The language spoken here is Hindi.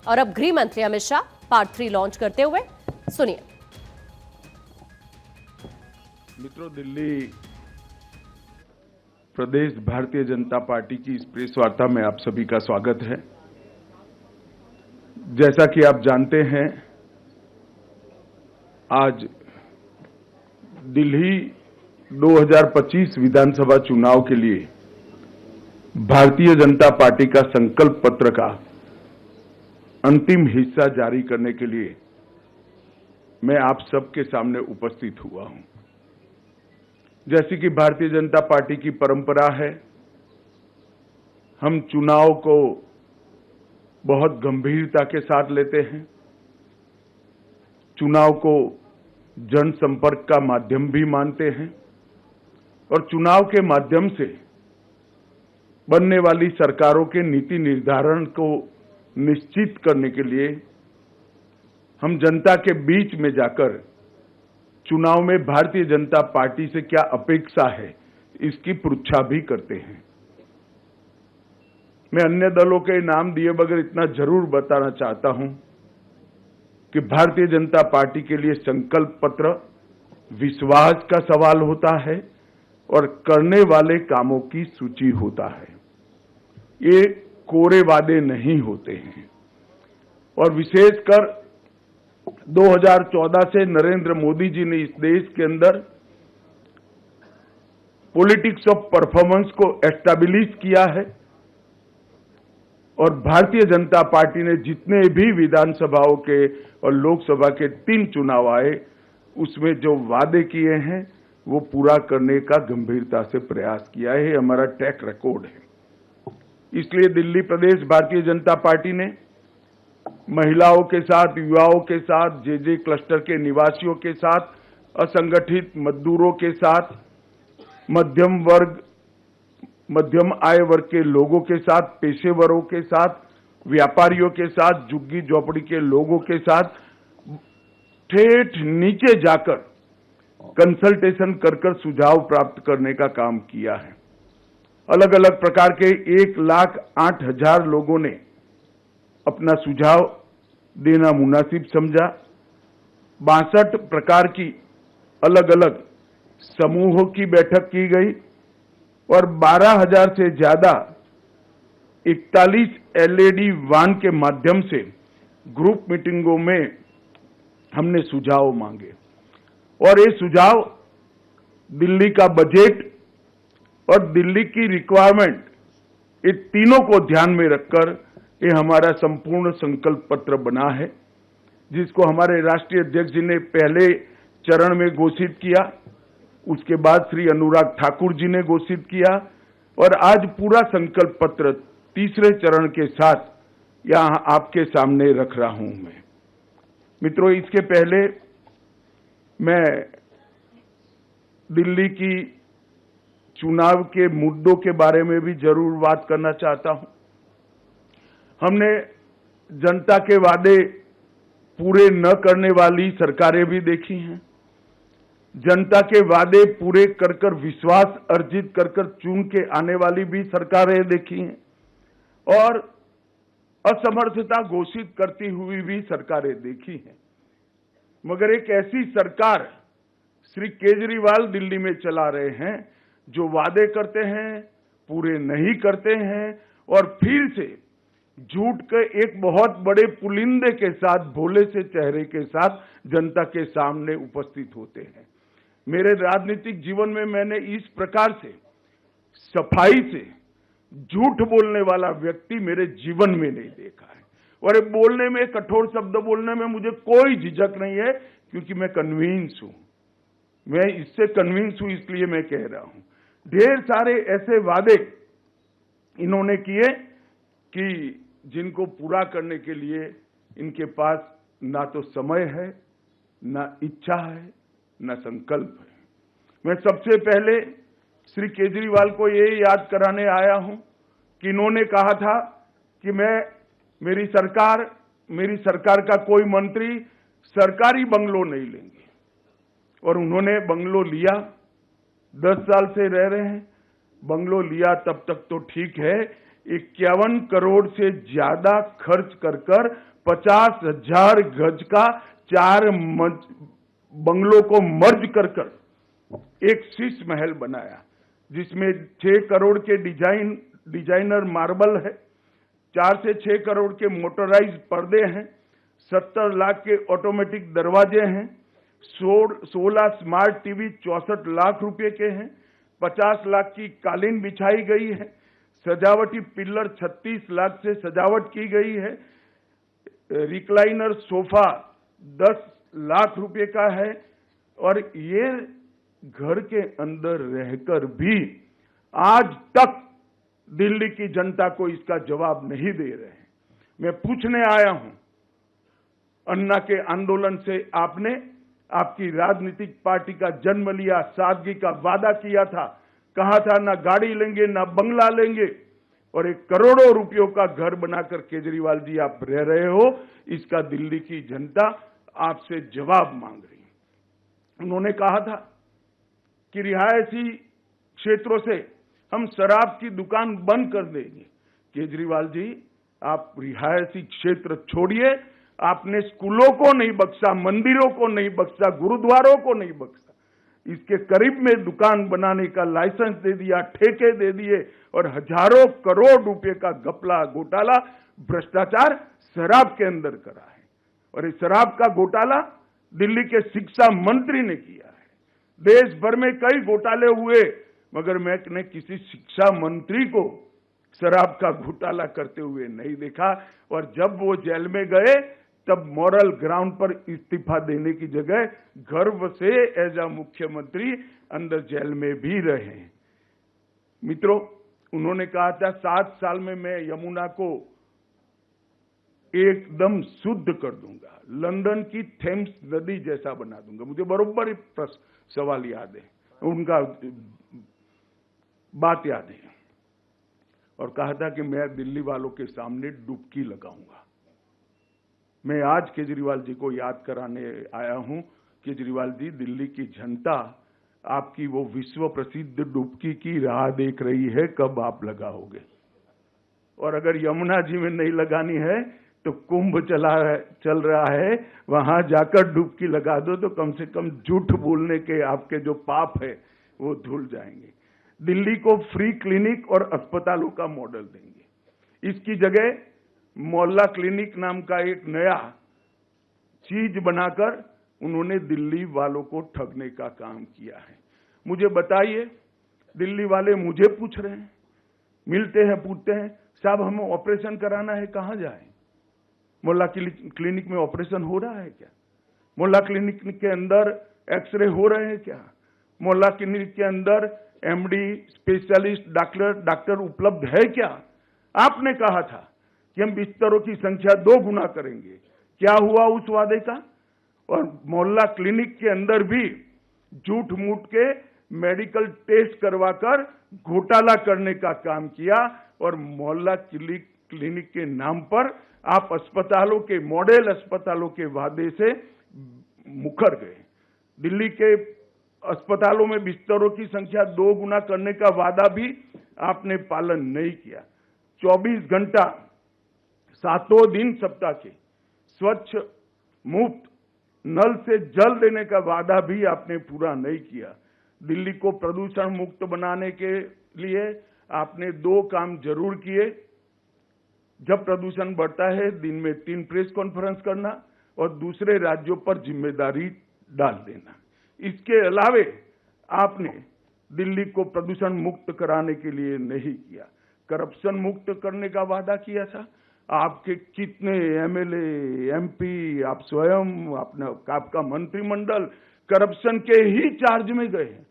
और अब गृह मंत्री अमित शाह पार्ट 3 लॉन्च करते हुए सुनिए। मित्रों, दिल्ली प्रदेश भारतीय जनता पार्टी की इस प्रेस वार्ता में आप सभी का स्वागत है। जैसा कि आप जानते हैं, आज दिल्ली 2025 विधानसभा चुनाव के लिए भारतीय जनता पार्टी का संकल्प पत्र का अंतिम हिस्सा जारी करने के लिए मैं आप सबके सामने उपस्थित हुआ हूं। जैसी कि भारतीय जनता पार्टी की परंपरा है, हम चुनाव को बहुत गंभीरता के साथ लेते हैं। चुनाव को जनसंपर्क का माध्यम भी मानते हैं और चुनाव के माध्यम से बनने वाली सरकारों के नीति निर्धारण को निश्चित करने के लिए हम जनता के बीच में जाकर चुनाव में भारतीय जनता पार्टी से क्या अपेक्षा है, इसकी पृच्छा भी करते हैं। मैं अन्य दलों के नाम दिए बगैर इतना जरूर बताना चाहता हूं कि भारतीय जनता पार्टी के लिए संकल्प पत्र विश्वास का सवाल होता है और करने वाले कामों की सूची होता है। ये कोरे वादे नहीं होते हैं। और विशेषकर 2014 से नरेंद्र मोदी जी ने इस देश के अंदर पॉलिटिक्स ऑफ परफॉर्मेंस को एस्टैब्लिश किया है और भारतीय जनता पार्टी ने जितने भी विधानसभाओं के और लोकसभा के 3 चुनाव आए, उसमें जो वादे किए हैं वो पूरा करने का गंभीरता से प्रयास किया है। हमारा ट्रैक रिकॉर्ड है। इसलिए दिल्ली प्रदेश भारतीय जनता पार्टी ने महिलाओं के साथ, युवाओं के साथ, जे क्लस्टर के निवासियों के साथ, असंगठित मजदूरों के साथ, मध्यम आय वर्ग के लोगों के साथ, पेशेवरों के साथ, व्यापारियों के साथ, झुग्गी झोपड़ी के लोगों के साथ ठेठ नीचे जाकर कंसल्टेशन कर सुझाव प्राप्त करने का काम किया है। अलग अलग प्रकार के 1,08,000 लोगों ने अपना सुझाव देना मुनासिब समझा। 62 प्रकार की अलग अलग समूहों की बैठक की गई और 12,000 से ज्यादा 41 LED वान के माध्यम से ग्रुप मीटिंगों में हमने सुझाव मांगे और ये सुझाव दिल्ली का बजट और दिल्ली की रिक्वायरमेंट, ये तीनों को ध्यान में रखकर ये हमारा संपूर्ण संकल्प पत्र बना है, जिसको हमारे राष्ट्रीय अध्यक्ष जी ने पहले चरण में घोषित किया, उसके बाद श्री अनुराग ठाकुर जी ने घोषित किया और आज पूरा संकल्प पत्र तीसरे चरण के साथ यहां आपके सामने रख रहा हूं मैं। मित्रों, इसके पहले मैं दिल्ली की चुनाव के मुद्दों के बारे में भी जरूर बात करना चाहता हूं। हमने जनता के वादे पूरे न करने वाली सरकारें भी देखी हैं, जनता के वादे पूरे कर विश्वास अर्जित कर चुन के आने वाली भी सरकारें देखी हैं और असमर्थता घोषित करती हुई भी सरकारें देखी हैं। मगर एक ऐसी सरकार श्री केजरीवाल दिल्ली में चला रहे हैं जो वादे करते हैं, पूरे नहीं करते हैं और फिर से झूठ के एक बहुत बड़े पुलिंदे के साथ, भोले से चेहरे के साथ जनता के सामने उपस्थित होते हैं। मेरे राजनीतिक जीवन में मैंने इस प्रकार से सफाई से झूठ बोलने वाला व्यक्ति मेरे जीवन में नहीं देखा है और बोलने में, कठोर शब्द बोलने में मुझे कोई झिझक नहीं है, क्योंकि मैं कन्विंस हूं। मैं इससे कन्विंस हूं, इसलिए मैं कह रहा हूं। ढेर सारे ऐसे वादे इन्होंने किए कि जिनको पूरा करने के लिए इनके पास ना तो समय है, ना इच्छा है, ना संकल्प है। मैं सबसे पहले श्री केजरीवाल को ये याद कराने आया हूं कि इन्होंने कहा था कि मेरी सरकार का कोई मंत्री सरकारी बंगलो नहीं लेंगे और उन्होंने बंगलो लिया। 10 साल से रह रहे हैं, बंगलो लिया तब तक तो ठीक है, 51 करोड़ से ज्यादा खर्च कर 50,000 गज का 4 बंगलों को मर्ज कर एक शीश महल बनाया, जिसमें 6 करोड़ के डिजाइनर मार्बल है, 4 से 6 करोड़ के मोटराइज्ड पर्दे हैं, 70 लाख के ऑटोमेटिक दरवाजे हैं, 16 स्मार्ट टीवी 64 लाख रुपए के हैं, 50 लाख की कालीन बिछाई गई है, सजावटी पिल्लर 36 लाख से सजावट की गई है, रिक्लाइनर सोफा 10 लाख रुपए का है। और ये घर के अंदर रहकर भी आज तक दिल्ली की जनता को इसका जवाब नहीं दे रहे हैं। मैं पूछने आया हूं, अन्ना के आंदोलन से आपने आपकी राजनीतिक पार्टी का जन्म लिया, सादगी का वादा किया था, कहा था ना गाड़ी लेंगे ना बंगला लेंगे, और एक करोड़ों रुपयों का घर बनाकर केजरीवाल जी आप रह रहे हो। इसका दिल्ली की जनता आपसे जवाब मांग रही है। उन्होंने कहा था कि रिहायशी क्षेत्रों से हम शराब की दुकान बंद कर देंगे। केजरीवाल जी, आप रिहायशी क्षेत्र छोड़िए, आपने स्कूलों को नहीं बख्शा, मंदिरों को नहीं बख्शा, गुरुद्वारों को नहीं बख्शा, इसके करीब में दुकान बनाने का लाइसेंस दे दिया, ठेके दे दिए, और हजारों करोड़ रुपए का घपला घोटाला भ्रष्टाचार शराब के अंदर करा है। और इस शराब का घोटाला दिल्ली के शिक्षा मंत्री ने किया है। देश भर में कई घोटाले हुए, मगर मैंने किसी शिक्षा मंत्री को शराब का घोटाला करते हुए नहीं देखा। और जब वो जेल में गए तब मॉरल ग्राउंड पर इस्तीफा देने की जगह गर्व से एज अ मुख्यमंत्री अंदर जेल में भी रहे। मित्रों, उन्होंने कहा था 7 साल में मैं यमुना को एकदम शुद्ध कर दूंगा, लंदन की थेम्स नदी जैसा बना दूंगा। मुझे बरोबर सवाल याद है, उनका बात याद है, और कहा था कि मैं दिल्ली वालों के सामने डुबकी लगाऊंगा। मैं आज केजरीवाल जी को याद कराने आया हूं, केजरीवाल जी, दिल्ली की जनता आपकी वो विश्व प्रसिद्ध डुबकी की राह देख रही है, कब आप लगाओगे। और अगर यमुना जी में नहीं लगानी है तो कुंभ चल रहा है, वहां जाकर डुबकी लगा दो, तो कम से कम झूठ बोलने के आपके जो पाप है वो धुल जाएंगे। दिल्ली को फ्री क्लिनिक और अस्पतालों का मॉडल देंगे। इसकी जगह मोहल्ला क्लिनिक नाम का एक नया चीज बनाकर उन्होंने दिल्ली वालों को ठगने का काम किया है। मुझे बताइए, दिल्ली वाले मुझे पूछ रहे हैं, मिलते हैं, पूछते हैं, साहब हमें ऑपरेशन कराना है, कहां जाएं? मोहल्ला क्लिनिक में ऑपरेशन हो रहा है क्या? मोहल्ला क्लिनिक के अंदर एक्सरे हो रहे हैं क्या? मोहल्ला क्लिनिक के अंदर एमडी, स्पेशलिस्ट डॉक्टर उपलब्ध है क्या? आपने कहा था कि हम बिस्तरों की संख्या 2 गुना करेंगे। क्या हुआ उस वादे का? और मोहल्ला क्लिनिक के अंदर भी झूठ मूठ के मेडिकल टेस्ट करवाकर घोटाला करने का काम किया, और मोहल्ला क्लिनिक के नाम पर आप अस्पतालों के, मॉडल अस्पतालों के वादे से मुकर गए। दिल्ली के अस्पतालों में बिस्तरों की संख्या 2 गुना करने का वादा भी आपने पालन नहीं किया। 24 घंटा 7 दिन सप्ताह के स्वच्छ मुफ्त नल से जल देने का वादा भी आपने पूरा नहीं किया। दिल्ली को प्रदूषण मुक्त बनाने के लिए आपने 2 काम जरूर किए। जब प्रदूषण बढ़ता है, दिन में 3 प्रेस कॉन्फ्रेंस करना और दूसरे राज्यों पर जिम्मेदारी डाल देना। इसके अलावे आपने दिल्ली को प्रदूषण मुक्त कराने के लिए नहीं किया। करप्शन मुक्त करने का वादा किया था। आपके कितने एमएलए, एमपी, आप स्वयं, आपका मंत्रिमंडल करप्शन के ही चार्ज में गए हैं।